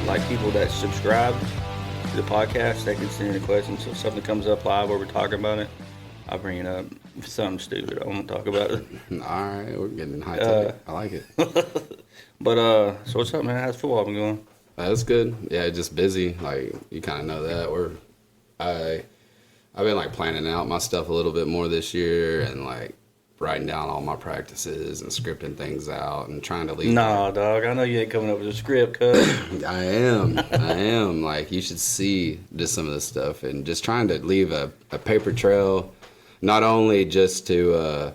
like people that subscribe to the podcast, they can send in a question. So if something comes up live where we're talking about it, I'll bring it up. If it's something stupid, I won't talk about it. All right, we're getting high tech. I like it. But so what's up, man? How's football been going? That's good. Yeah, just busy. Like you kind of know that. I've been like planning out my stuff a little bit more this year and like writing down all my practices and scripting things out and trying to leave. Nah, dog. I know you ain't coming up with a script, cuz. I am. Like you should see just some of this stuff and just trying to leave a paper trail, not only just to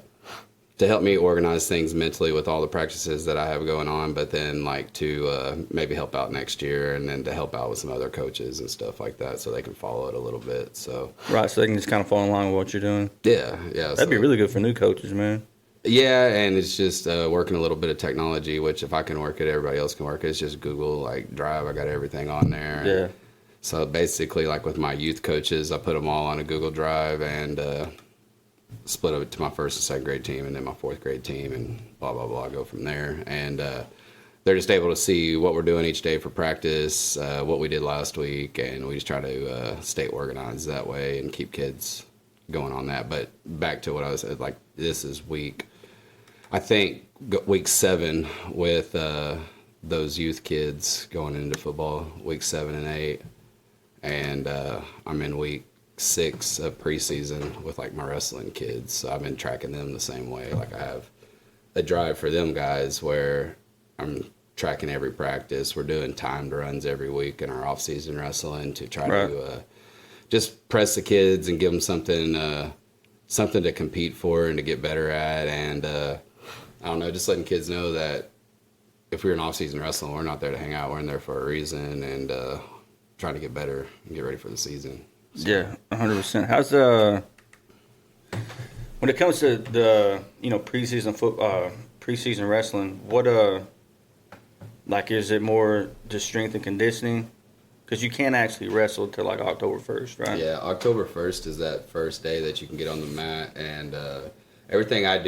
help me organize things mentally with all the practices that I have going on, but then like to maybe help out next year and then to help out with some other coaches and stuff like that so they can follow it a little bit. So Right, so they can just kind of follow along with what you're doing. yeah. That'd be really good for new coaches, man. Yeah, and it's just working a little bit of technology, which if I can work it, everybody else can work it. It's just Google, like Drive. I got everything on there. Yeah. So basically, like with my youth coaches, I put them all on a Google Drive and split it to my first and second grade team and then my fourth grade team and blah, blah, blah, go from there. And they're just able to see what we're doing each day for practice, what we did last week, and we just try to stay organized that way and keep kids going on that. But back to what I was like, this is I think week 7 with those youth kids going into football, week 7 and 8. And I'm in week 6 of preseason with like my wrestling kids. So I've been tracking them the same way. Like I have a drive for them guys where I'm tracking every practice. We're doing timed runs every week in our off-season wrestling to try to just press the kids and give them something to compete for and to get better at. And I don't know, just letting kids know that if we're in off-season wrestling, we're not there to hang out. We're in there for a reason and trying to get better and get ready for the season. So. Yeah, 100%. How's when it comes to the preseason wrestling? What like is it more just strength and conditioning? Because you can't actually wrestle till like October 1st, right? Yeah, October 1st is that first day that you can get on the mat, and everything that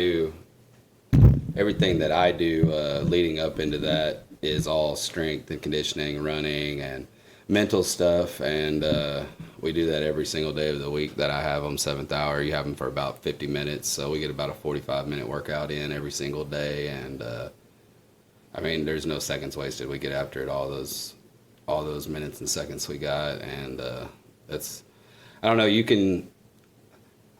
I do leading up into that is all strength and conditioning, running, and mental stuff, and we do that every single day of the week that I have them 7th hour. You have them for about 50 minutes, so we get about a 45-minute workout in every single day, and I mean, there's no seconds wasted. We get after it, all those minutes and seconds we got, and that's, I don't know,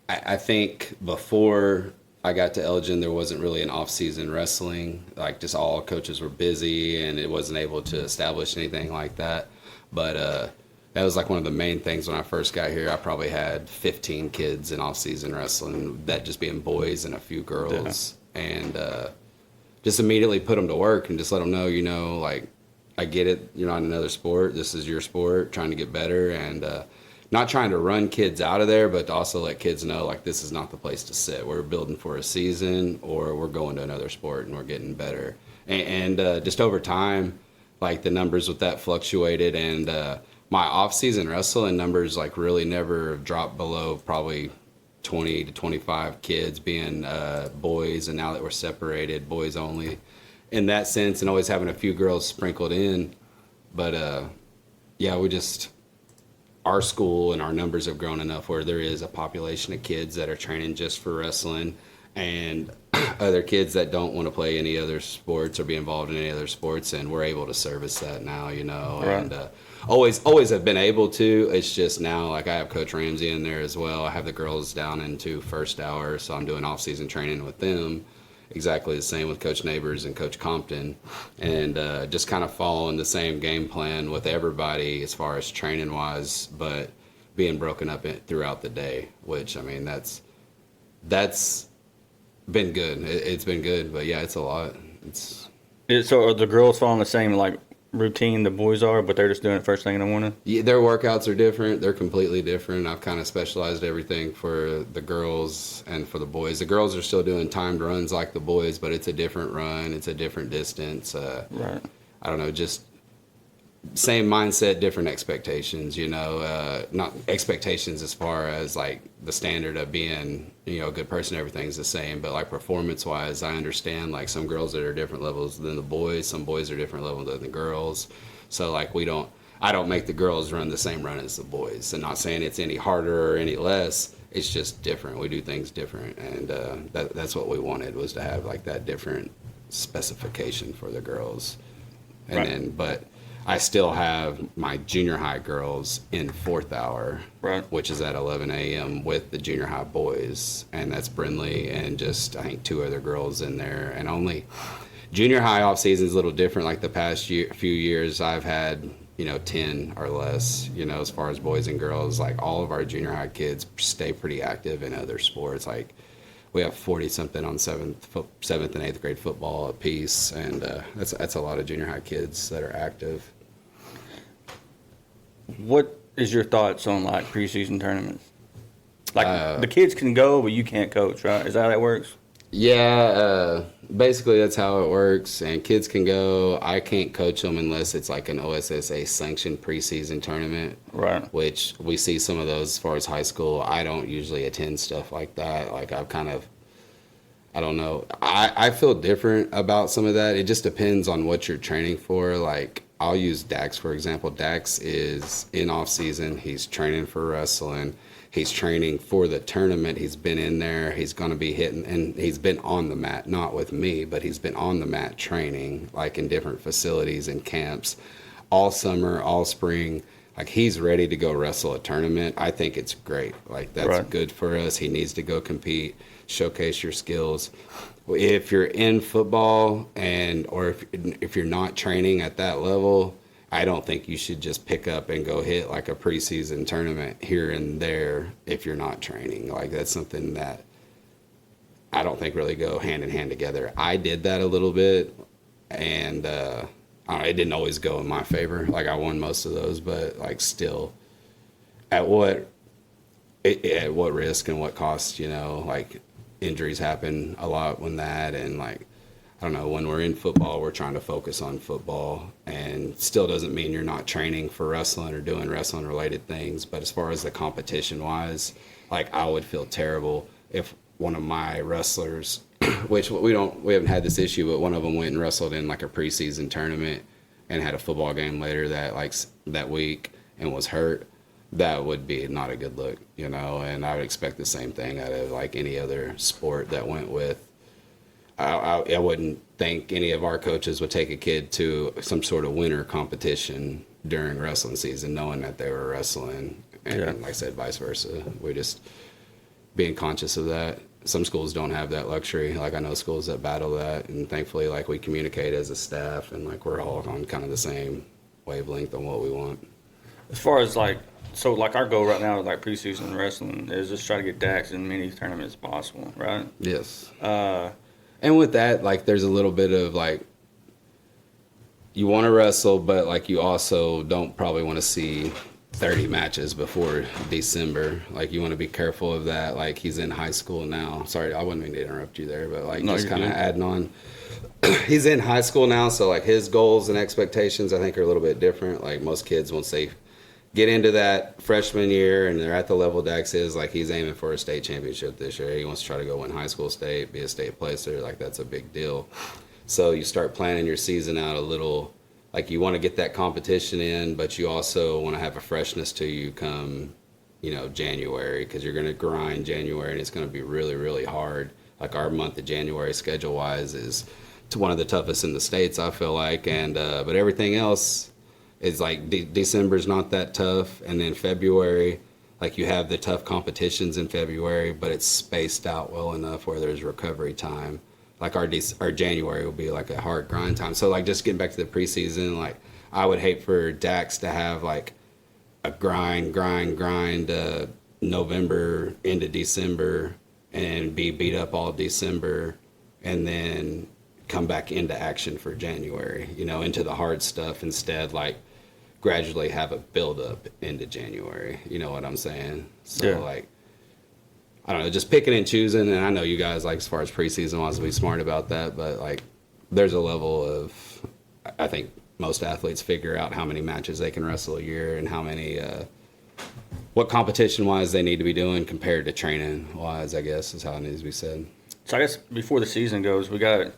I think before I got to Elgin, there wasn't really an off-season wrestling, like just all coaches were busy, and it wasn't able to establish anything like that. But that was like one of the main things when I first got here. I probably had 15 kids in off-season wrestling, that just being boys and a few girls. Yeah. And just immediately put them to work and just let them know, like, I get it, you're not another sport. This is your sport, trying to get better. And not trying to run kids out of there, but to also let kids know, like, this is not the place to sit. We're building for a season, or we're going to another sport and we're getting better. And just over time, like the numbers with that fluctuated, and my off-season wrestling numbers like really never dropped below probably 20 to 25 kids being boys, and now that we're separated, boys only in that sense, and always having a few girls sprinkled in. But yeah, our school and our numbers have grown enough where there is a population of kids that are training just for wrestling, and other kids that don't want to play any other sports or be involved in any other sports, and we're able to service that now, Right. And always have been able to. It's just now, like, I have Coach Ramsey in there as well. I have the girls down into first hour, so I'm doing off-season training with them. Exactly the same with Coach Neighbors and Coach Compton, and just kind of following the same game plan with everybody as far as training-wise, but being broken up throughout the day, which, I mean, that's been good. It's been good, but yeah, it's a lot. So are the girls following the same like routine the boys are, but they're just doing it first thing in the morning? Yeah, their workouts are different. They're completely different. I've kind of specialized everything for the girls and for the boys. The girls are still doing timed runs like the boys, but it's a different run. It's a different distance. Right. I don't know, just same mindset, different expectations, not expectations as far as like the standard of being, a good person, everything's the same, but like performance wise, I understand like some girls that are different levels than the boys, some boys are different levels than the girls. So like I don't make the girls run the same run as the boys. And not saying it's any harder or any less. It's just different. We do things different, and that's what we wanted, was to have like that different specification for the girls. And Right. then, but I still have my junior high girls in 4th hour, Right. which is at 11 a.m. with the junior high boys, and that's Brindley and just I think 2 other girls in there, and only junior high off season is a little different. Like the past few years, I've had 10 or less, as far as boys and girls. Like all of our junior high kids stay pretty active in other sports. Like we have 40 something on 7th and 8th grade football apiece, and that's a lot of junior high kids that are active. What is your thoughts on like preseason tournaments? Like the kids can go, but you can't coach, right? Is that how that works? Yeah, basically that's how it works. And kids can go. I can't coach them unless it's like an OSSA sanctioned preseason tournament. Right. Which we see some of those as far as high school. I don't usually attend stuff like that. Like I don't know. I feel different about some of that. It just depends on what you're training for. Like I'll use Dax for example. Dax is in off season. He's training for wrestling. He's training for the tournament. He's been in there. He's going to be hitting, and he's been on the mat, not with me, but he's been on the mat training, like in different facilities and camps all summer, all spring. Like he's ready to go wrestle a tournament. I think it's great. Like that's Right. good for us. He needs to go compete, showcase your skills. If you're in football or if you're not training at that level, I don't think you should just pick up and go hit like a preseason tournament here and there if you're not training. Like that's something that I don't think really go hand in hand together. I did that a little bit, and I don't know, it didn't always go in my favor. Like I won most of those, but like still, at what risk and what cost? Like injuries happen a lot when that, and like I don't know, when we're in football, we're trying to focus on football, and still doesn't mean you're not training for wrestling or doing wrestling related things. But as far as the competition wise, like I would feel terrible if one of my wrestlers, which we haven't had this issue, but one of them went and wrestled in like a preseason tournament and had a football game later that week and was hurt. That would be not a good look, and I would expect the same thing out of like any other sport that went with. I wouldn't think any of our coaches would take a kid to some sort of winter competition during wrestling season knowing that they were wrestling. And Yeah. like I said, vice versa. We just being conscious of that. Some schools don't have that luxury. Like I know schools that battle that, and thankfully like we communicate as a staff, and like we're all on kind of the same wavelength on what we want. As far as like, so like our goal right now with like preseason wrestling is just try to get Dax in many tournaments as possible, right? Yes. And with that, like, there's a little bit of like, you want to wrestle, but like, you also don't probably want to see 30 matches before December. Like, you want to be careful of that. Like, he's in high school now. Sorry, I wouldn't mean to interrupt you there, but like, No, just you're kind of good. adding on. He's in high school now, so like his goals and expectations, I think, are a little bit different. Like most kids, once they get into that freshman year and they're at the level Dax is, like he's aiming for a state championship this year. He wants to try to go win high school state, be a state placer. Like that's a big deal. So you start planning your season out a little, like you want to get that competition in, but you also want to have a freshness to you come, January, because you're going to grind January and it's going to be really, really hard. Like our month of January schedule wise is one of the toughest in the states, I feel like. And, but everything else, it's like December's not that tough, and then February, like you have the tough competitions in February, but it's spaced out well enough where there's recovery time. Like our January will be like a hard grind time. So like just getting back to the preseason, like I would hate for Dax to have like a grind November into December and be beat up all December, and then come back into action for January, into the hard stuff instead, like gradually have a build up into January. You know what I'm saying? So Yeah. like, I don't know, just picking and choosing. And I know you guys, like, as far as preseason wants to be smart about that, but like there's a level of, I think most athletes figure out how many matches they can wrestle a year and how many, what competition wise they need to be doing compared to training wise, I guess is how it needs to be said. So I guess before the season goes, we got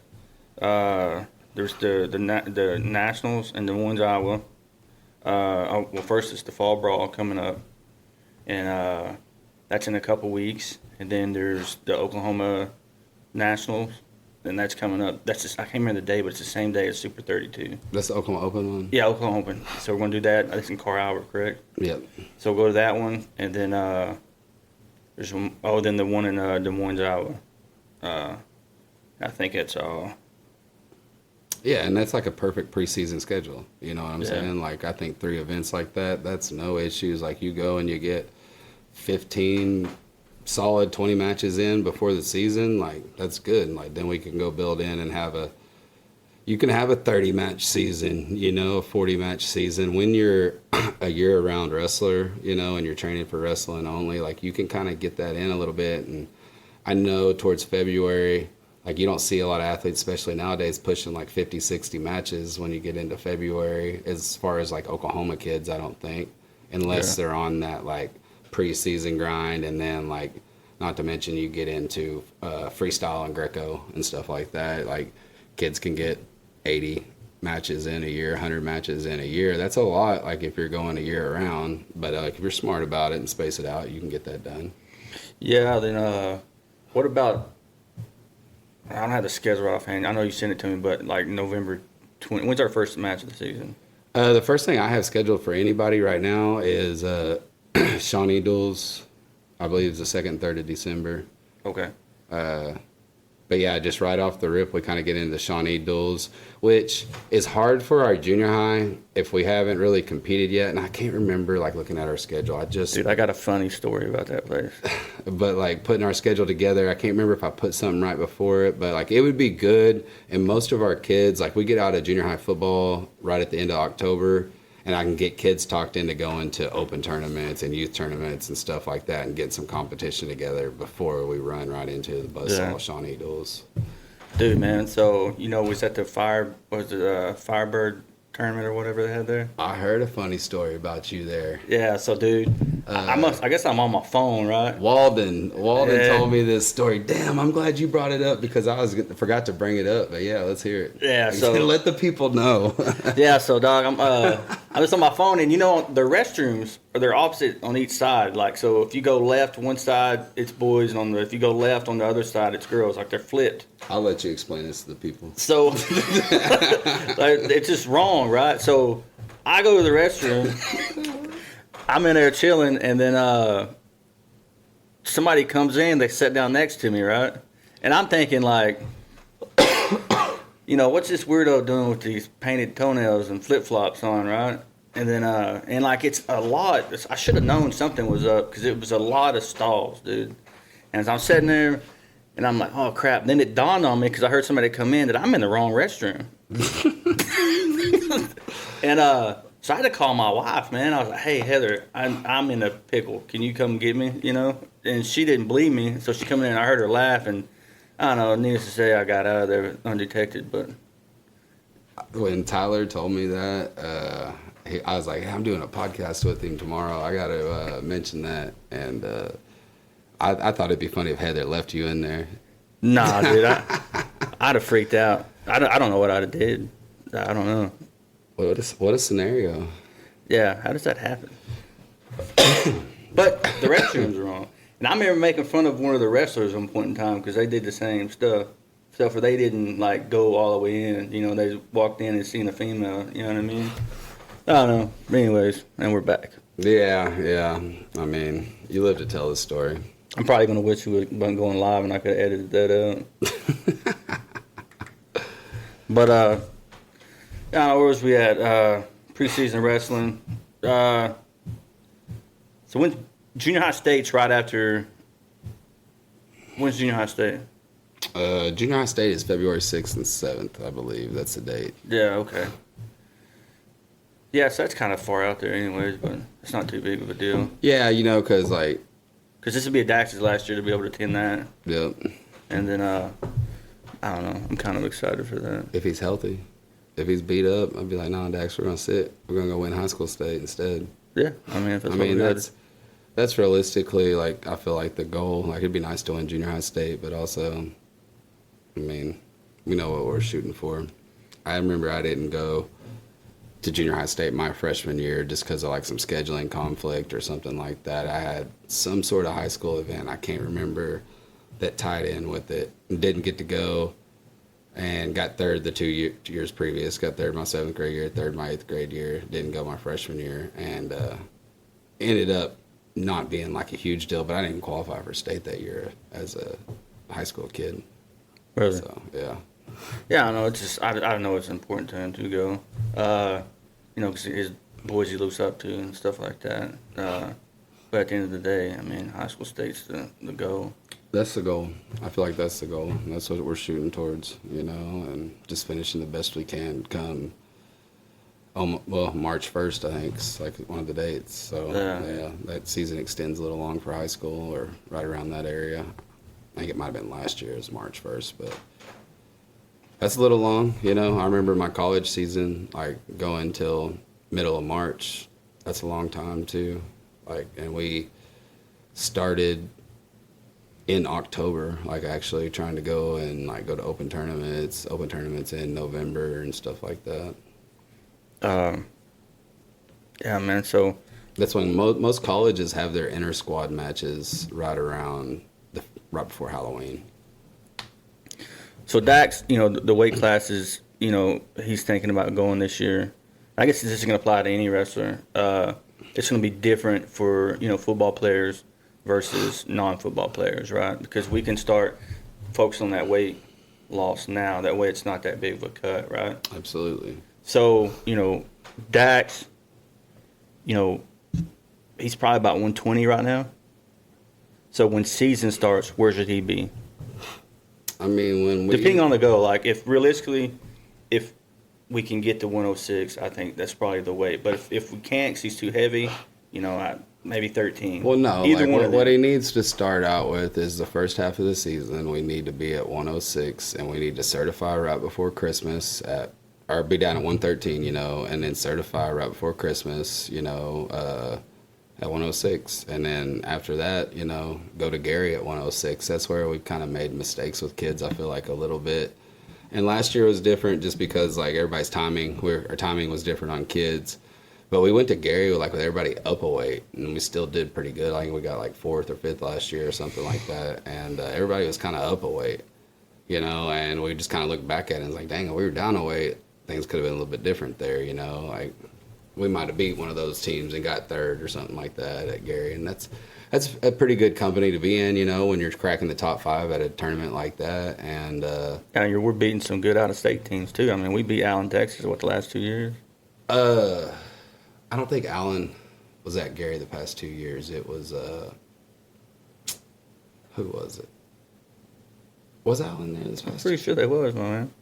there's the nationals in Des Moines, Iowa, Well, first it's the fall brawl coming up, and that's in a couple weeks. And then there's the Oklahoma Nationals, and that's coming up. That's just, I can't remember the day, but it's the same day as Super 32. That's the Oklahoma Open one? Yeah, Oklahoma Open. So we're going to do that. That's in Carl Albert, correct? Yep. So we'll go to that one, and then there's one, then the one in Des Moines, Iowa. I think it's all. Yeah, and that's like a perfect preseason schedule. You know what I'm Yeah. saying? Like, I think 3 events like that, that's no issues. Like, you go and you get 15 solid 20 matches in before the season. Like, that's good. Like, then we can go build in and you can have a 30 match season, you know, a 40 match season. When you're a year round wrestler, you know, and you're training for wrestling only, like, you can kind of get that in a little bit. And I know towards February, like, you don't see a lot of athletes, especially nowadays, pushing like 50, 60 matches when you get into February, as far as like Oklahoma kids, I don't think, unless they're on that like preseason grind. And then, like, not to mention you get into freestyle and Greco and stuff like that. Like, kids can get 80 matches in a year, 100 matches in a year. That's a lot, like, if you're going a year around. But like, if you're smart about it and space it out, you can get that done. Yeah, then what about, I don't have the schedule offhand. I know you sent it to me, but like November 20, when's our first match of the season? The first thing I have scheduled for anybody right now is Shawnee Duels. I believe it's the 2nd and 3rd of December. Okay. But yeah, just right off the rip, we kind of get into the Shawnee Duels, which is hard for our junior high if we haven't really competed yet. And I can't remember, like, looking at our schedule. Dude, I got a funny story about that place. But like, putting our schedule together, I can't remember if I put something right before it, but like, it would be good. And most of our kids, like, we get out of junior high football right at the end of October, and I can get kids talked into going to open tournaments and youth tournaments and stuff like that, and get some competition together before we run right into the buzzsaw Shawnee Duels. Dude, man, so, you know, was at the Firebird tournament or whatever they had there? I heard a funny story about you there. Yeah, so, dude, I guess I'm on my phone, right? Walden told me this story. Damn, I'm glad you brought it up, because I forgot to bring it up. But yeah, let's hear it. Yeah, so let the people know. Yeah, so dog, I'm just on my phone, and you know the restrooms they're opposite on each side. Like, so if you go left one side, it's boys, and if you go left on the other side, it's girls. Like, they're flipped. I'll let you explain this to the people. So like, it's just wrong, right? So I go to the restroom. I'm in there chilling, and then somebody comes in. They sit down next to me, right? And I'm thinking, like, you know, what's this weirdo doing with these painted toenails and flip-flops on, right? And then, and like, it's a lot. I should have known something was up, because it was a lot of stalls, dude. And as I'm sitting there, and I'm like, oh, crap. And then it dawned on me, because I heard somebody come in, that I'm in the wrong restroom. And so I had to call my wife, man. I was like, hey, Heather, I'm in a pickle. Can you come get me, you know? And she didn't believe me, so she come in, and I heard her laugh, and I don't know, needless to say, I got out of there undetected. But when Tyler told me that, I was like, hey, I'm doing a podcast with him tomorrow. I got to mention that. And I thought it'd be funny if Heather left you in there. Nah, dude, I'd have freaked out. I don't know what I'd have did. I don't know. What a scenario. Yeah, how does that happen? But the restrooms are wrong. And I remember making fun of one of the wrestlers at one point in time, because they did the same stuff. Except for they didn't, like, go all the way in. You know, they walked in and seen a female. You know what I mean? I don't know. But anyways, and we're back. Yeah. I mean, you live to tell this story. I'm probably going to wish we would have been going live and I could have edited that out. But, where was we at? Preseason wrestling. So when junior high state's right after. When's junior high state? Junior high state is February 6th and 7th, I believe. That's the date. Yeah, okay. Yeah, so that's kind of far out there anyways, but it's not too big of a deal. Yeah, you know, because, like... Because this would be a Dax's last year to be able to attend that. Yep. And then, I don't know. I'm kind of excited for that. If he's healthy. If he's beat up, I'd be like, no, Dax, we're going to sit. We're going to go win high school state instead. Yeah, I mean, if that's that's realistically, like, I feel like the goal. Like, it'd be nice to win junior high state, but also, I mean, we know what we're shooting for. I remember I didn't go to to junior high state my freshman year just because of like some scheduling conflict or something like that. I had some sort of high school event, I can't remember, that tied in with it, and didn't get to go, and got third the 2 years previous. Got third my 7th grade year, third my 8th grade year, didn't go my freshman year, and ended up not being like a huge deal, but I didn't even qualify for state that year as a high school kid. Really? So, yeah. Yeah, I know. It's just I know it's important to him to go. You know, because his boys he looks up to and stuff like that. But at the end of the day, I mean, high school state's the goal. That's the goal. I feel like that's the goal. And that's what we're shooting towards, you know, and just finishing the best we can come, March 1st, I think, is like one of the dates. So, yeah, that season extends a little long for high school or right around that area. I think it might have been last year, it was March 1st, but that's a little long, you know. I remember my college season, like, going till middle of March. That's a long time, too. Like, and we started in October, like actually trying to go and like go to open tournaments in November and stuff like that. Yeah, man. So that's when most colleges have their inter squad matches right around right before Halloween. So Dax, you know, the weight classes, you know, he's thinking about going this year. I guess this is going to apply to any wrestler. It's going to be different for, you know, football players versus non-football players, right? Because we can start focusing on that weight loss now. That way it's not that big of a cut, right? Absolutely. So, you know, Dax, you know, he's probably about 120 right now. So when season starts, where should he be? I mean, depending on the goal, like if realistically, if we can get to 106, I think that's probably the weight. But if we can't, because he's too heavy, you know, maybe 13. Well, no, either like one of what them. he needs to start out with is the first half of the season. We need to be at 106, and we need to certify right before Christmas or be down at 113, you know, and then certify right before Christmas, you know, at 106. And then after that, you know, go to Gary at 106. That's where we've kind of made mistakes with kids, I feel like, a little bit. And last year was different just because, like, everybody's timing, our timing was different on kids. But we went to Gary with everybody up a weight, and we still did pretty good. I think we got like 4th or 5th last year or something like that. And everybody was kind of up a weight, you know, and we just kind of looked back at it and was like, dang, if we were down a weight, things could have been a little bit different there, you know. Like, we might have beat one of those teams and got 3rd or something like that at Gary. And that's a pretty good company to be in, you know, when you're cracking the top 5 at a tournament like that. And we're beating some good out-of-state teams, too. I mean, we beat Allen, Texas, the last 2 years? I don't think Allen was at Gary the past 2 years. It was, who was it? Was Allen there this past? Pretty sure they was, my man.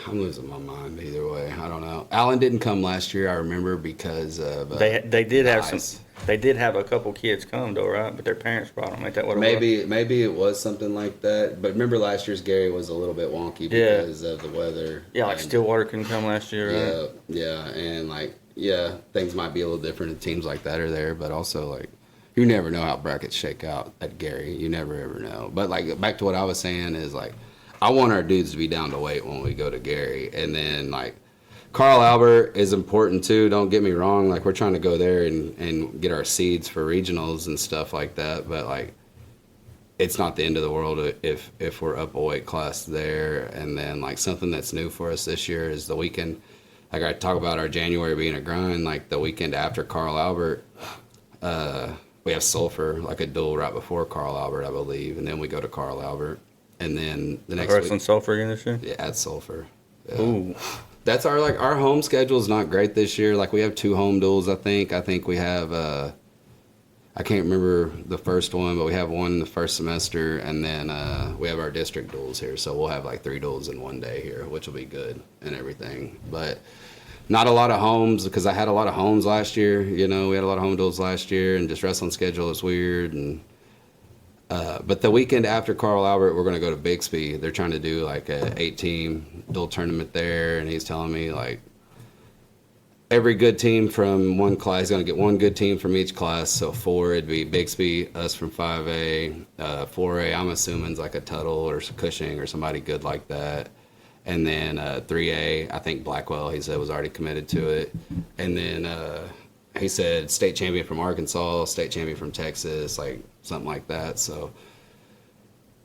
I'm losing my mind either way. I don't know. Allen didn't come last year, I remember, because of they did have ice. They did have a couple kids come though, right? But their parents brought them. Ain't that what it was? Maybe it was something like that. But remember last year's Gary was a little bit wonky because of the weather. Yeah, like Stillwater couldn't come last year, right? Yeah, and things might be a little different if teams like that are there, but also you never know how brackets shake out at Gary. You never ever know. But back to what I was saying is I want our dudes to be down to weight when we go to Gary, and then Carl Albert is important too. Don't get me wrong. We're trying to go there and get our seeds for regionals and stuff like that. But it's not the end of the world if we're up a weight class there. And then something that's new for us this year is the weekend. I talk about our January being a grind. The weekend after Carl Albert, we have Sulphur, a duel right before Carl Albert, I believe, and then we go to Carl Albert. And then the next week, Sulphur again this year? Yeah, at Sulphur. Yeah. Ooh. That's our home schedule is not great this year. We have 2 home duels, I think. I think we have I can't remember the first one, but we have one the first semester, and then we have our district duels here. So we'll have 3 duels in one day here, which will be good and everything. But not a lot of homes, because I had a lot of homes last year. You know, we had a lot of home duels last year, and just wrestling schedule is weird. And but the weekend after Carl Albert, we're going to go to Bixby. They're trying to do a 8-team dual tournament there, and he's telling me every good team from one class, he's going to get 1 good team from each class. So 4, it'd be Bixby, us from 5A, 4A, I'm assuming is a Tuttle or Cushing or somebody good like that. And then 3A, I think Blackwell, he said, was already committed to it. And then he said state champion from Arkansas, state champion from Texas, like something like that. So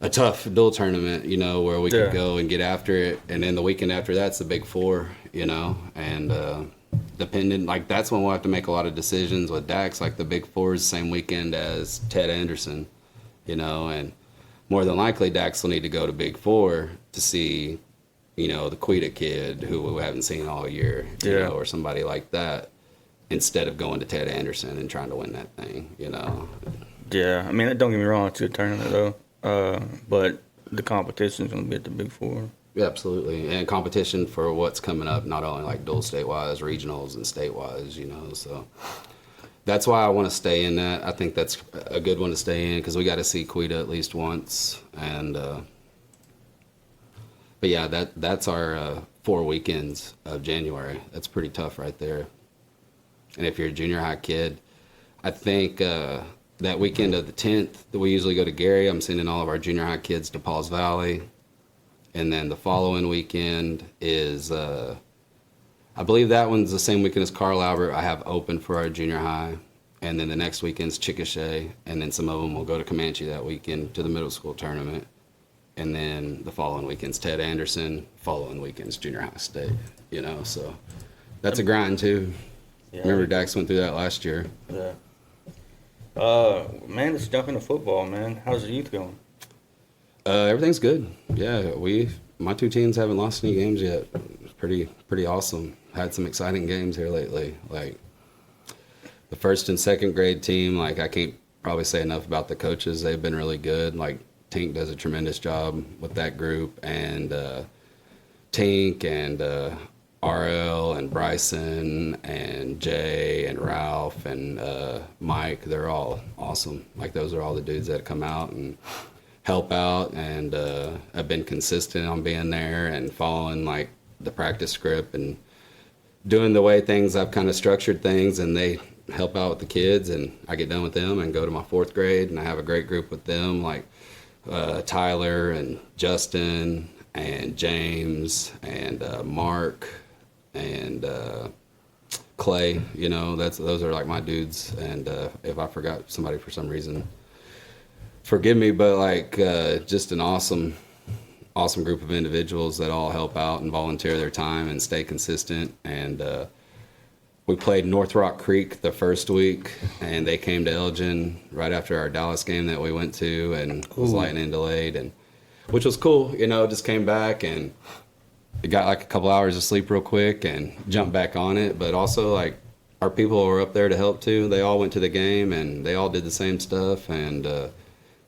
a tough dual tournament, you know, where we could go and get after it. And then the weekend after that's the Big Four, you know, and depending, like that's when we'll have to make a lot of decisions with Dax. Like the Big Four is the same weekend as Ted Anderson, you know, and more than likely Dax will need to go to Big Four to see, you know, the Quita kid who we haven't seen all year, you know, or somebody like that, instead of going to Ted Anderson and trying to win that thing, you know. Yeah, I mean, don't get me wrong, it's a good tournament though, but the competition's going to be at the Big Four. Yeah, absolutely, and competition for what's coming up, not only like dual state-wise, regionals and state-wise, you know, so that's why I want to stay in that. I think that's a good one to stay in because we got to see Quita at least once, and but yeah, that's our 4 weekends of January. That's pretty tough right there. And if you're a junior high kid, I think that weekend of the 10th, that we usually go to Gary, I'm sending all of our junior high kids to Pauls Valley. And then the following weekend is, I believe that one's the same weekend as Carl Albert. I have open for our junior high. And then the next weekend's Chickasha. And then some of them will go to Comanche that weekend to the middle school tournament. And then the following weekend's Ted Anderson. Following weekend's junior high state, you know. So that's a grind too. Yeah. Remember Dax went through that last year. Yeah. Man, let's jump into football, man. How's the youth going? Everything's good. Yeah, my 2 teams haven't lost any games yet. It's pretty awesome. Had some exciting games here lately. Like the 1st and 2nd grade team, like I can't probably say enough about the coaches. They've been really good. Like Tink does a tremendous job with that group, and Tink and RL and Bryson and Jay and Ralph and Mike, they're all awesome. Like those are all the dudes that come out and help out and have been consistent on being there and following like the practice script and doing the way I've kind of structured things, and they help out with the kids, and I get done with them and go to my 4th grade, and I have a great group with them, like Tyler and Justin and James and Mark and Clay, you know, those are like my dudes. And if I forgot somebody for some reason, forgive me, but like just an awesome group of individuals that all help out and volunteer their time and stay consistent. And we played North Rock Creek the first week, and they came to Elgin right after our Dallas game that we went to, and was lightning delayed, and which was cool, you know. Just came back and it got like a couple hours of sleep real quick and jumped back on it. But also like our people were up there to help too. They all went to the game and they all did the same stuff, and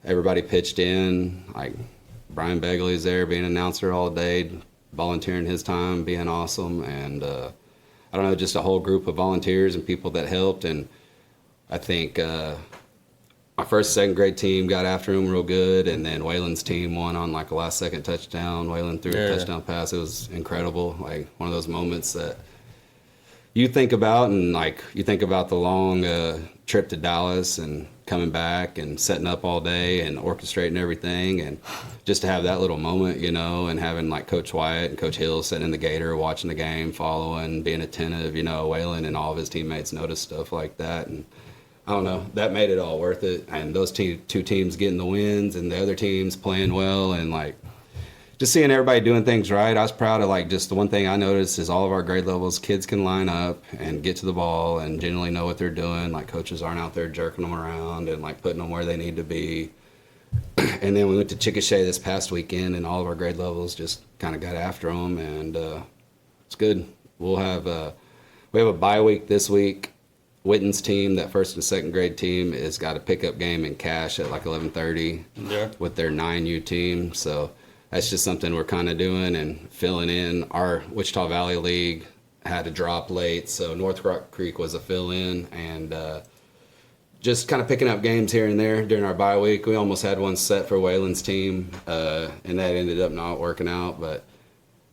everybody pitched in. Like Brian Begley's there being an announcer all day, volunteering his time, being awesome. And I don't know, just a whole group of volunteers and people that helped. And I think my 1st, 2nd grade team got after him real good, and then Waylon's team won on like a last-second touchdown. Waylon threw a touchdown pass. It was incredible. Like one of those moments that you think about, and like you think about the long trip to Dallas and coming back and setting up all day and orchestrating everything, and just to have that little moment, you know, and having like Coach Wyatt and Coach Hill sitting in the gator watching the game, following, being attentive, you know, Waylon and all of his teammates noticed stuff like that. And I don't know, that made it all worth it. And those 2 teams getting the wins and the other teams playing well, and like just seeing everybody doing things right. I was proud of like just the one thing I noticed is all of our grade levels, kids can line up and get to the ball and generally know what they're doing. Like coaches aren't out there jerking them around and like putting them where they need to be. And then we went to Chickasha this past weekend, and all of our grade levels just kind of got after them, and it's good. We have a bye week this week. Witten's team, that 1st and 2nd grade team, has got a pickup game in Cache at like 11:30 with their 9U team. So that's just something we're kind of doing and filling in. Our Wichita Valley League had to drop late, so North Rock Creek was a fill-in, and just kind of picking up games here and there during our bye week. We almost had one set for Waylon's team, and that ended up not working out.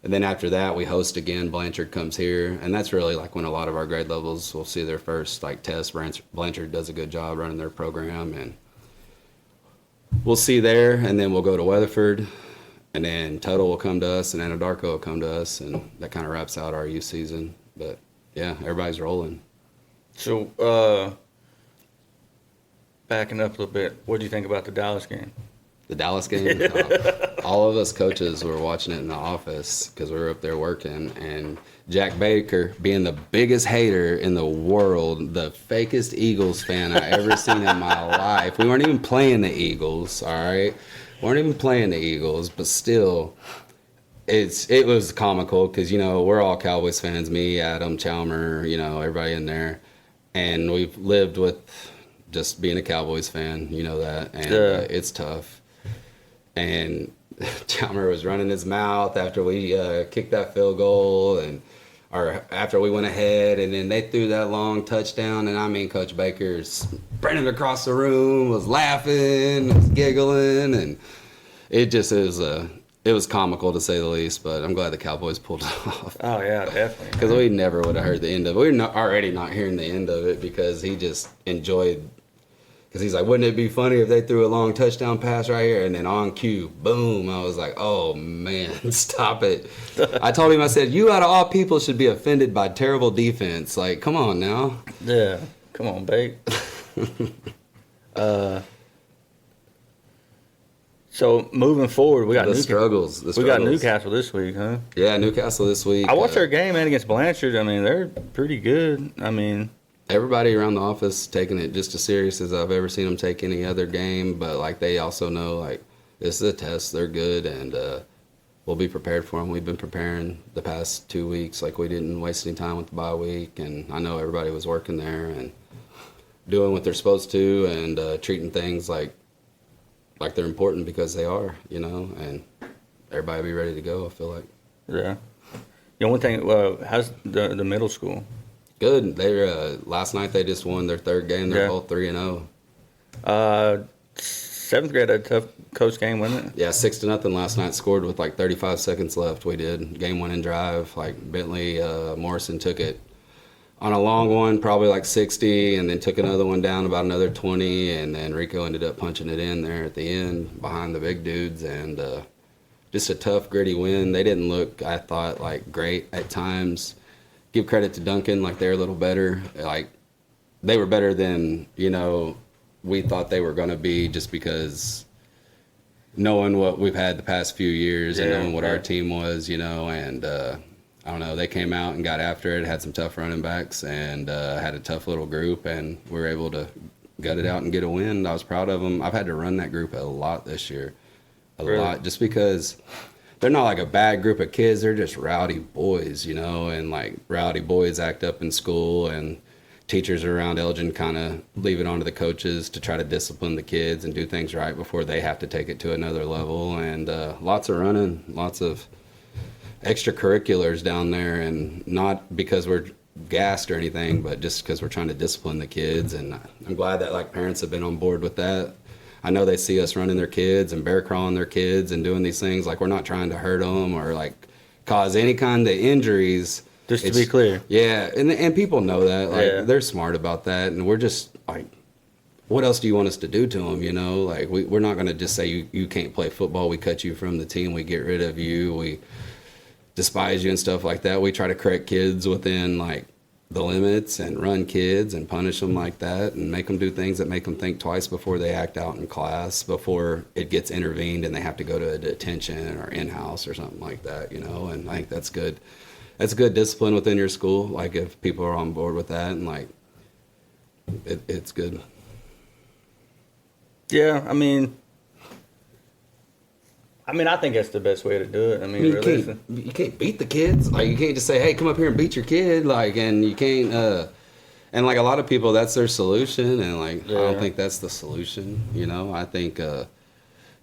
And then after that, we host again. Blanchard comes here, and that's really like when a lot of our grade levels will see their first like test. Blanchard does a good job running their program, and we'll see there. And then we'll go to Weatherford, And then Tuttle will come to us, and Anadarko will come to us, and that kind of wraps out our youth season. But yeah, everybody's rolling. So, backing up a little bit, what do you think about the Dallas game? The Dallas game, all of us coaches were watching it in the office because we were up there working, and Jack Baker, being the biggest hater in the world, the fakest Eagles fan I ever seen in my life. We weren't even playing the Eagles, all right? Weren't even playing the Eagles, but still, it was comical because, you know, we're all Cowboys fans, me, Adam, Chalmer, you know, everybody in there. And we've lived with just being a Cowboys fan, you know that, and it's tough. And Chalmer was running his mouth after we kicked that field goal, or after we went ahead, and then they threw that long touchdown. And I mean, Coach Baker's sprinting across the room, was laughing, was giggling, and it was comical to say the least. But I'm glad the Cowboys pulled it off. Oh yeah, definitely. Because we never would have heard the end of it. We're already not hearing the end of it because he just enjoyed. Because he's like, wouldn't it be funny if they threw a long touchdown pass right here? And then on cue, boom. I was like, oh, man, stop it. I told him, I said, you out of all people should be offended by terrible defense. Like, come on now. Yeah, come on, Bake. So moving forward, we got struggles. We got Newcastle this week, huh? Yeah, Newcastle this week. I watched their game, man, against Blanchard. I mean, they're pretty good. I mean, everybody around the office taking it just as serious as I've ever seen them take any other game. But, like, they also know, like, this is a test. They're good, and we'll be prepared for them. We've been preparing the past 2 weeks. Like, we didn't waste any time with the bye week. And I know everybody was working there and doing what they're supposed to and treating things like they're important because they are, you know. And everybody will be ready to go, I feel like. Yeah. The only thing, how's the middle school? Good. They're last night they just won their third game. They're both 3-0. Seventh grade had a tough coach game, wasn't it? Yeah, 6-0 last night. Scored with like 35 seconds left. We did game-winning drive. Like Bentley Morrison took it on a long one, probably like 60, and then took another one down about another 20, and then Rico ended up punching it in there at the end behind the big dudes, and just a tough, gritty win. They didn't look, I thought, like great at times. Give credit to Duncan, like they're a little better. Like they were better than, you know, we thought they were going to be, just because knowing what we've had the past few years and knowing what our team was, you know, and I don't know, they came out and got after it, had some tough running backs, and had a tough little group, and we were able to gut it out and get a win. I was proud of them. I've had to run that group a lot this year, a lot, just because they're not like a bad group of kids. They're just rowdy boys, you know, and like rowdy boys act up in school, and teachers around Elgin kind of leave it on to the coaches to try to discipline the kids and do things right before they have to take it to another level. And lots of running, lots of extracurriculars down there, and not because we're gassed or anything, but just because we're trying to discipline the kids. And I'm glad that like parents have been on board with that. I know they see us running their kids and bear crawling their kids and doing these things. Like, we're not trying to hurt them or like cause any kind of injuries. Just to be clear. Yeah, and people know that. Like, they're smart about that, and we're just like, what else do you want us to do to them? You know, like we're not going to just say you can't play football. We cut you from the team. We get rid of you. We despise you and stuff like that. We try to correct kids within like the limits and run kids and punish them like that and make them do things that make them think twice before they act out in class, before it gets intervened and they have to go to a detention or in-house or something like that, you know. And I think that's good. That's good discipline within your school. Like, if people are on board with that, and like it's good. Yeah, I mean, I think that's the best way to do it. I mean, you can't beat the kids. Like, you can't just say, hey, come up here and beat your kid. Like, and you can't, and like a lot of people, that's their solution. And like, I don't think that's the solution. You know, I think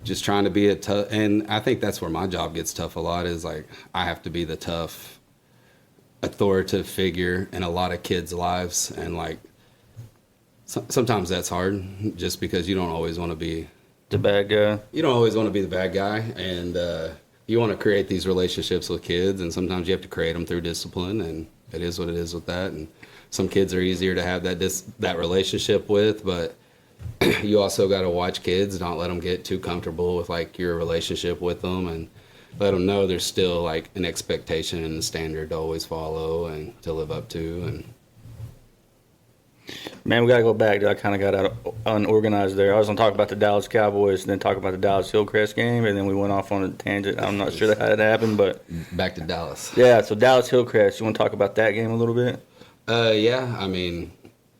just trying to be a tough, and I think that's where my job gets tough a lot, is like, I have to be the tough, authoritative figure in a lot of kids' lives. And like, sometimes that's hard, just because you don't always want to be the bad guy. You don't always want to be the bad guy, and you want to create these relationships with kids, and sometimes you have to create them through discipline, and it is what it is with that. And some kids are easier to have that relationship with, but you also got to watch kids, not let them get too comfortable with like your relationship with them, and let them know there's still like an expectation and a standard to always follow and to live up to. And Man, we got to go back. I kind of got out unorganized there. I was going to talk about the Dallas Cowboys and then talk about the Dallas Hillcrest game, and then we went off on a tangent. I'm not sure how that happened, but. Back to Dallas. Yeah, so Dallas Hillcrest. You want to talk about that game a little bit? Yeah, I mean,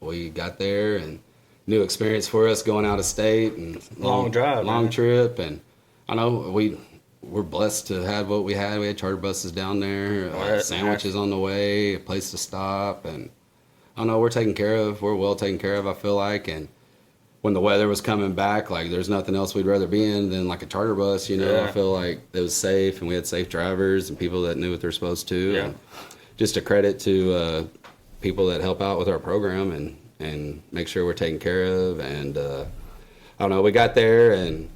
we got there and new experience for us going out of state and Long drive, long man. trip. And I know we're blessed to have what we had. We had charter buses down there, sandwiches on the way, a place to stop, and I don't know, we're taken care of. We're well taken care of, I feel like. And when the weather was coming back, like there's nothing else we'd rather be in than like a charter bus, you know. Yeah. I feel like it was safe and we had safe drivers and people that knew what they're supposed to. Yeah. And just a credit to people that help out with our program and make sure we're taken care of. And I don't know, we got there and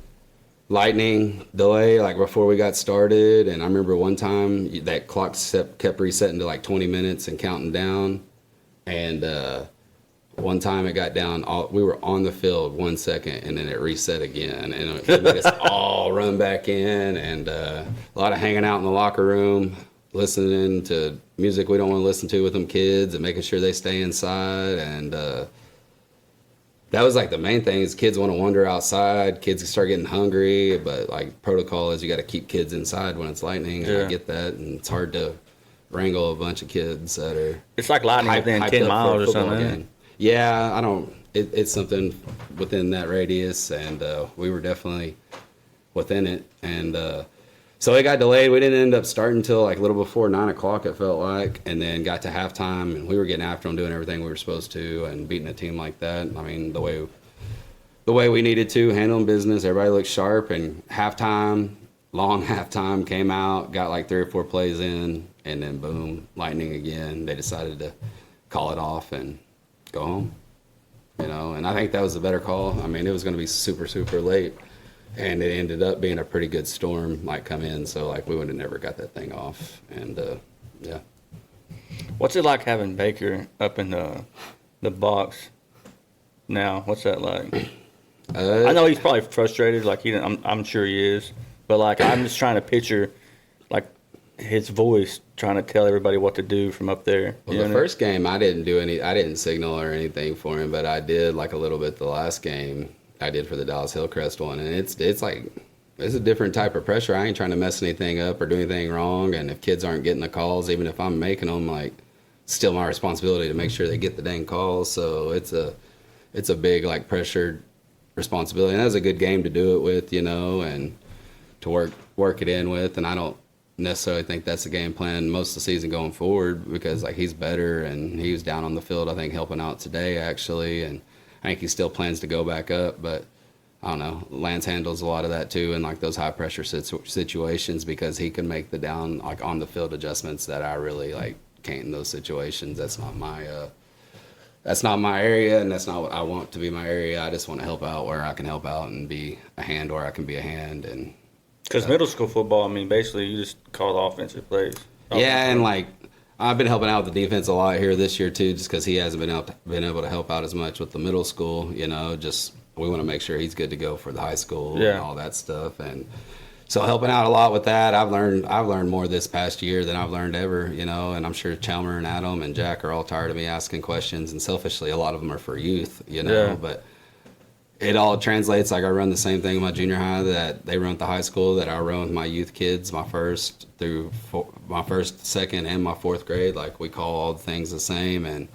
lightning delay like before we got started. And I remember one time that clock kept resetting to like 20 minutes and counting down. And one time it got down, we were on the field 1 second, and then it reset again. And it made us all run back in, and a lot of hanging out in the locker room, listening to music we don't want to listen to with them kids and making sure they stay inside. And that was like the main thing is kids want to wander outside. Kids start getting hungry, but like protocol is you got to keep kids inside when it's lightning. And I get that, and it's hard to wrangle a bunch of kids that are It's like lightning within 10 miles or something. Isn't it? Yeah, I don't. It's something within that radius, and we were definitely within it. And so it got delayed. We didn't end up starting until like a little before 9 o'clock. It felt like, and then got to halftime, and we were getting after them, doing everything we were supposed to, and beating a team like that. I mean, the way we needed to, handling business. Everybody looked sharp, and long halftime came out, got like 3 or 4 plays in, and then boom, lightning again. They decided to call it off and go home, you know. And I think that was a better call. I mean, it was going to be super, super late, and it ended up being a pretty good storm like come in. So like we would have never got that thing off. And yeah. What's it like having Baker up in the box now? What's that like? I know he's probably frustrated. Like I'm sure he is. But like I'm just trying to picture like his voice trying to tell everybody what to do from up there. Well, the first game I didn't signal or anything for him, but I did like a little bit the last game I did for the Dallas Hillcrest one, and it's like it's a different type of pressure. I ain't trying to mess anything up or do anything wrong, and if kids aren't getting the calls, even if I'm making them, like it's still my responsibility to make sure they get the dang calls. So it's a big like pressured responsibility, and that was a good game to do it with, you know, and to work it in with. And I don't necessarily think that's the game plan most of the season going forward, because like he's better, and he was down on the field I think helping out today actually, and I think he still plans to go back up. But I don't know, Lance handles a lot of that too in like those high pressure situations, because he can make the down like on the field adjustments that I really like can't in those situations. That's not my area, and that's not what I want to be my area. I just want to help out where I can help out and be a hand where I can be a hand. And because middle school football, I mean, basically you just call the offensive plays. Yeah, and like I've been helping out with the defense a lot here this year too, just because he hasn't been able to help out as much with the middle school. You know, just we want to make sure he's good to go for the high school and all that stuff. And so helping out a lot with that. I've learned more this past year than I've learned ever. You know, and I'm sure Chalmer and Adam and Jack are all tired of me asking questions. And selfishly, a lot of them are for youth. You know, but it all translates. Like I run the same thing in my junior high that they run at the high school, that I run with my youth kids, my first, second, and my fourth grade. Like we call all the things the same, and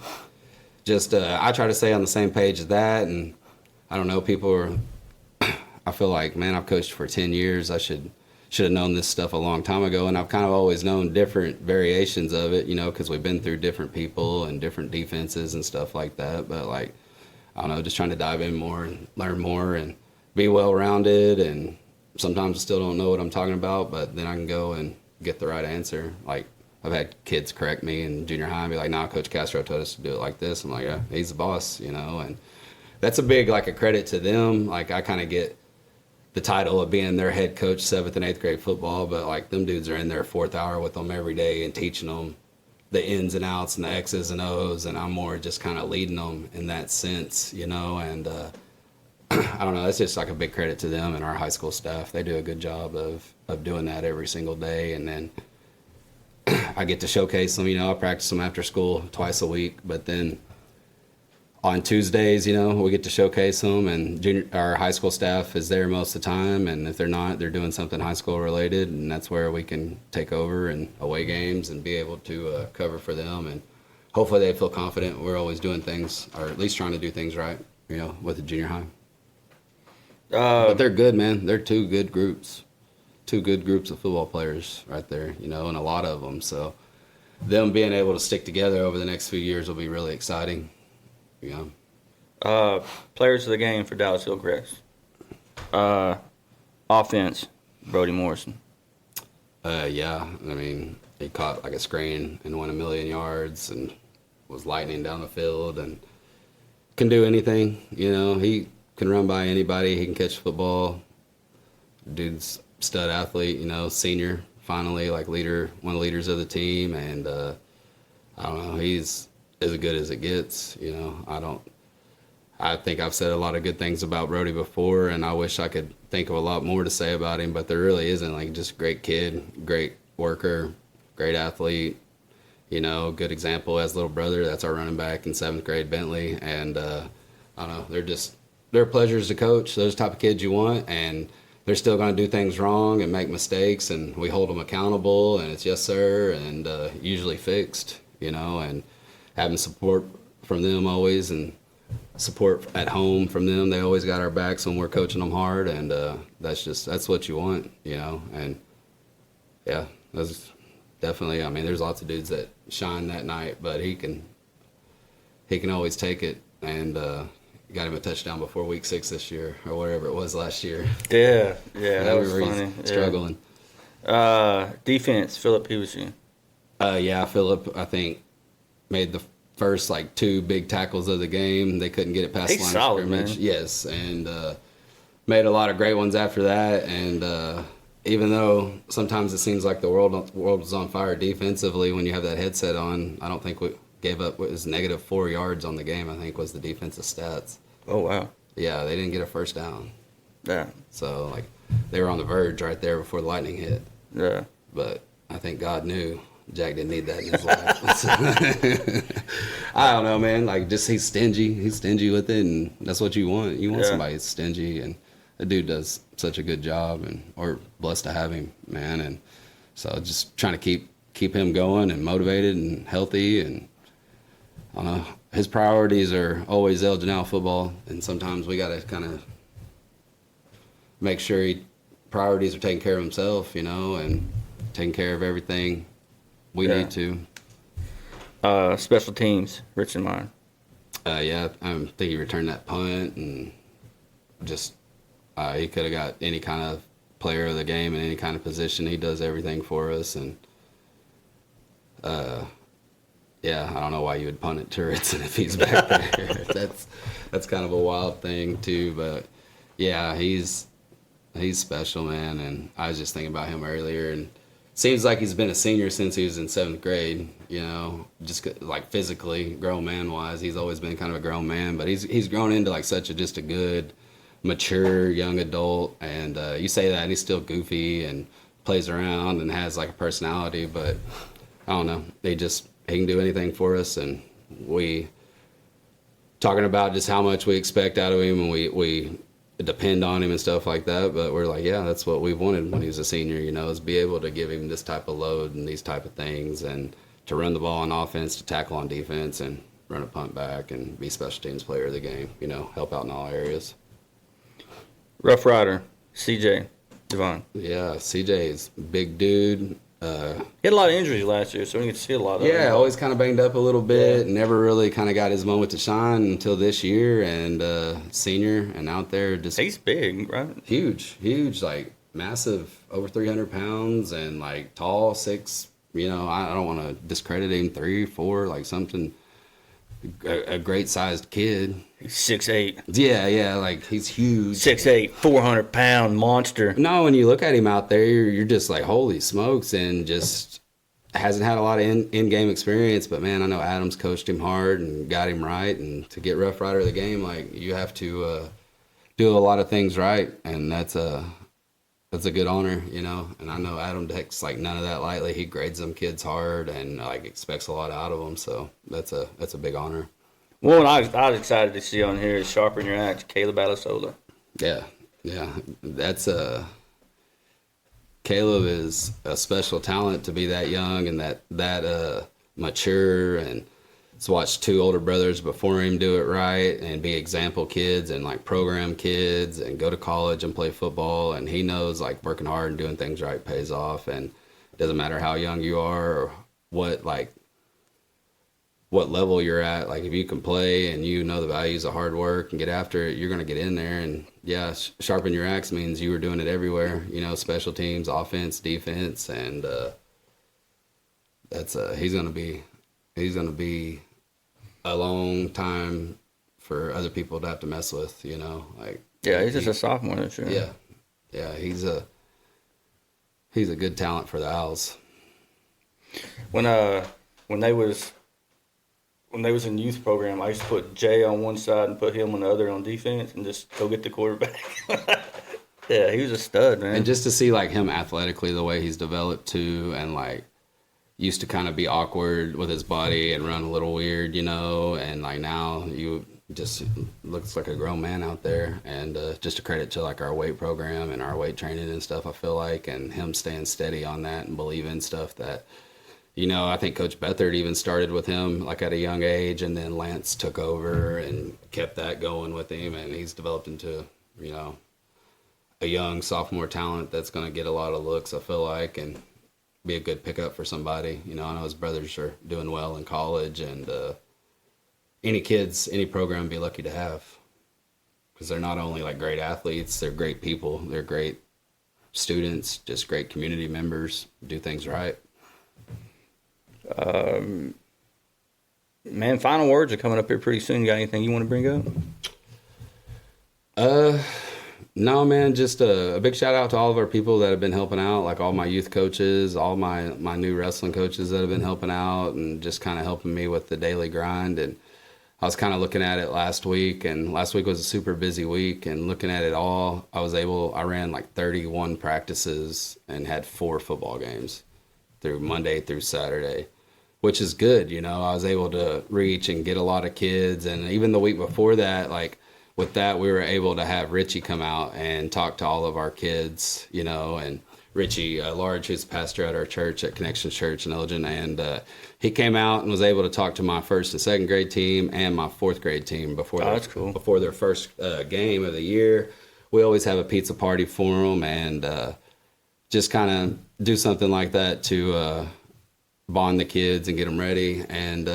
just I try to stay on the same page as that. And I don't know, people are. I feel like, man, I've coached for 10 years. I should have known this stuff a long time ago, and I've kind of always known different variations of it, you know, because we've been through different people and different defenses and stuff like that. But like, I don't know, just trying to dive in more and learn more and be well-rounded. And sometimes I still don't know what I'm talking about, but then I can go and get the right answer. Like I've had kids correct me in junior high and be like, "Nah, Coach Castro told us to do it like this." I'm like, "Yeah, he's the boss," you know. And that's a big like a credit to them. Like I kind of get the title of being their head coach 7th and 8th grade football, but like them dudes are in their 4th hour with them every day and teaching them the ins and outs and the X's and O's, and I'm more just kind of leading them in that sense, you know. And I don't know. That's just like a big credit to them and our high school staff. They do a good job of doing that every single day. And then I get to showcase them. I practice them after school twice a week. But then on Tuesdays, we get to showcase them. And our high school staff is there most of the time. And if they're not, they're doing something high school related. And that's where we can take over and away games and be able to cover for them. And hopefully they feel confident we're always doing things, or at least trying to do things right, with the junior high. But they're good, man. They're two good groups of football players right there, and a lot of them. So them being able to stick together over the next few years will be really exciting. Players of the game for Dallas Hillcrest. Offense, Brody Morrison. Yeah. I mean, he caught like a screen and won 1,000,000 yards and was lightning down the field and can do anything. He can run by anybody. He can catch football. Dude's stud athlete, senior, finally, like leader, one of the leaders of the team. And I don't know, he's as good as it gets. I think I've said a lot of good things about Brody before, and I wish I could think of a lot more to say about him, but there really isn't. Like, just great kid, great worker, great athlete, good example as little brother. That's our running back in 7th grade, Bentley. And I don't know, they're pleasures to coach. Those type of kids you want, and they're still going to do things wrong and make mistakes, and we hold them accountable, and it's yes sir, and usually fixed, and having support from them always, and support at home from them. They always got our backs when we're coaching them hard, and that's what you want, and yeah, that's definitely, I mean, there's lots of dudes that shine that night, but he can always take it, and got him a touchdown before week 6 this year, or whatever it was last year. Yeah, that was funny. Struggling. Defense, Philip Peterson. Yeah, Philip, I think, made the first 2 big tackles of the game. They couldn't get it past the line of scrimmage. Man. Yes, and made a lot of great ones after that. And even though sometimes it seems like the world is on fire defensively when you have that headset on, I don't think we gave up. It was -4 yards on the game, I think, was the defensive stats. Oh, wow. Yeah, they didn't get a first down. Yeah. So, they were on the verge right there before the lightning hit. Yeah. But I think God knew Jack didn't need that in his life. I don't know, man. He's stingy. He's stingy with it, and that's what you want. You want somebody that's stingy, and the dude does such a good job, and we're blessed to have him, man. And so just trying to keep him going and motivated and healthy, and I don't know. His priorities are always El Janelle football, and sometimes we got to kind of make sure priorities are taking care of himself, and taking care of everything we need to. Special teams, Rich and mine. Yeah, I think he returned that punt, and just he could have got any kind of player of the game in any kind of position. He does everything for us, and yeah, I don't know why you would punt at Turretson if he's back there. That's kind of a wild thing too, but yeah, he's special, man. And I was just thinking about him earlier, and seems like he's been a senior since he was in 7th grade. Just physically, grown man wise, he's always been kind of a grown man, but he's grown into just a good, mature young adult. And you say that, and he's still goofy and plays around and has a personality, but I don't know. He can do anything for us, and we talking about just how much we expect out of him, and we depend on him and stuff like that. But we're yeah, that's what we wanted when he was a senior, is be able to give him this type of load and these type of things, and to run the ball on offense, to tackle on defense, and run a punt back, and be special teams player of the game. Help out in all areas. Rough Rider, CJ Devon. Yeah, CJ is big dude. He had a lot of injuries last year, so we get to see a lot of Yeah, always kind of banged up a little bit. Yeah. Never really kind of got his moment to shine until this year, and senior and out there. He's big, right? Huge, massive, over 300 pounds, and tall, 6. I don't want to discredit him, 3, 4, something. A great sized kid. He's 6'8". Yeah, he's huge. 6'8", 400-pound monster. No, when you look at him out there, you're just holy smokes, and just hasn't had a lot of in-game experience. But man, I know Adams coached him hard and got him right, and to get Rough Rider of the game, you have to do a lot of things right, and that's a good honor, you know. And I know Adam takes like none of that lightly. He grades them kids hard and like expects a lot out of them. So that's a big honor. One I was excited to see on here is Sharpen Your Axe, Caleb Alasola. Yeah, that's Caleb is a special talent to be that young and that mature, and to watch two older brothers before him do it right and be example kids and like program kids and go to college and play football. And he knows like working hard and doing things right pays off, and it doesn't matter how young you are or what level you're at. Like if you can play and you know the values of hard work and get after it, you're going to get in there. And yeah, sharpen your axe means you were doing it everywhere, you know, special teams, offense, defense. And that's he's going to be a long time for other people to have to mess with, you know. Like yeah, he's just a sophomore this year. Yeah, he's a good talent for the Owls. When they was in youth program, I used to put Jay on one side and put him on the other on defense and just go get the quarterback. Yeah, he was a stud, man. And just to see like him athletically, the way he's developed too, and like used to kind of be awkward with his body and run a little weird, you know, and like now you just looks like a grown man out there. And just a credit to like our weight program and our weight training and stuff, I feel like, and him staying steady on that and believing stuff that, you know, I think Coach Beathard even started with him like at a young age, and then Lance took over and kept that going with him, and he's developed into, you know, a young sophomore talent that's going to get a lot of looks, I feel like, and be a good pickup for somebody. You know, I know his brothers are doing well in college, and any program be lucky to have, because they're not only like great athletes, they're great people, they're great students, just great community members, do things right. Man, final words are coming up here pretty soon. You got anything you want to bring up? No, man, just a big shout out to all of our people that have been helping out, like all my youth coaches, all my new wrestling coaches that have been helping out and just kind of helping me with the daily grind. And I was kind of looking at it last week, and last week was a super busy week, and looking at it all, I ran like 31 practices and had 4 football games through Monday through Saturday, which is good. You know, I was able to reach and get a lot of kids. And even the week before that, like with that, we were able to have Richie come out and talk to all of our kids, you know. And Richie Large, who's pastor at our church at Connections Church in Elgin, and he came out and was able to talk to my 1st and 2nd grade team and my 4th grade team before before their first game of the year. We always have a pizza party for them, and just kind of do something like that to bond the kids and get them ready. And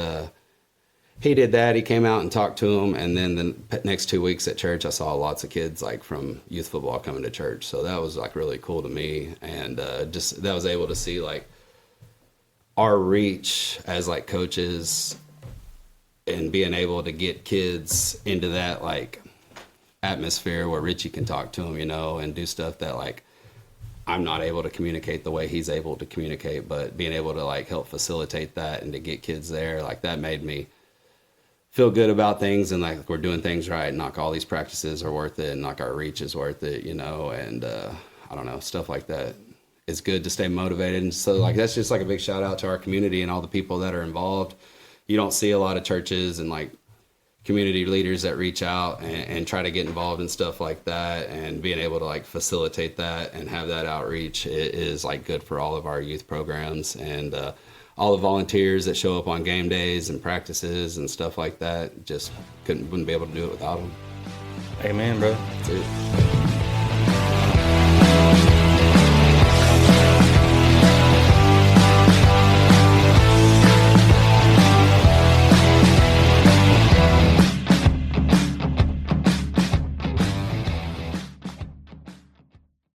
he did that. He came out and talked to them. And then the next 2 weeks at church, I saw lots of kids like from youth football coming to church. So that was like really cool to me. And just that was able to see like our reach as like coaches and being able to get kids into that like atmosphere where Richie can talk to them, you know, and do stuff that like I'm not able to communicate the way he's able to communicate, but being able to like help facilitate that and to get kids there, like that made me feel good about things, and like we're doing things right, and like all these practices are worth it, and like our reach is worth it, you know. And I don't know, stuff like that is good to stay motivated. And so like that's just like a big shout out to our community and all the people that are involved. You don't see a lot of churches and like community leaders that reach out and try to get involved in stuff like that, and being able to like facilitate that and have that outreach is like good for all of our youth programs, and all the volunteers that show up on game days and practices and stuff like that. Just wouldn't be able to do it without them. Amen, bro. That's it.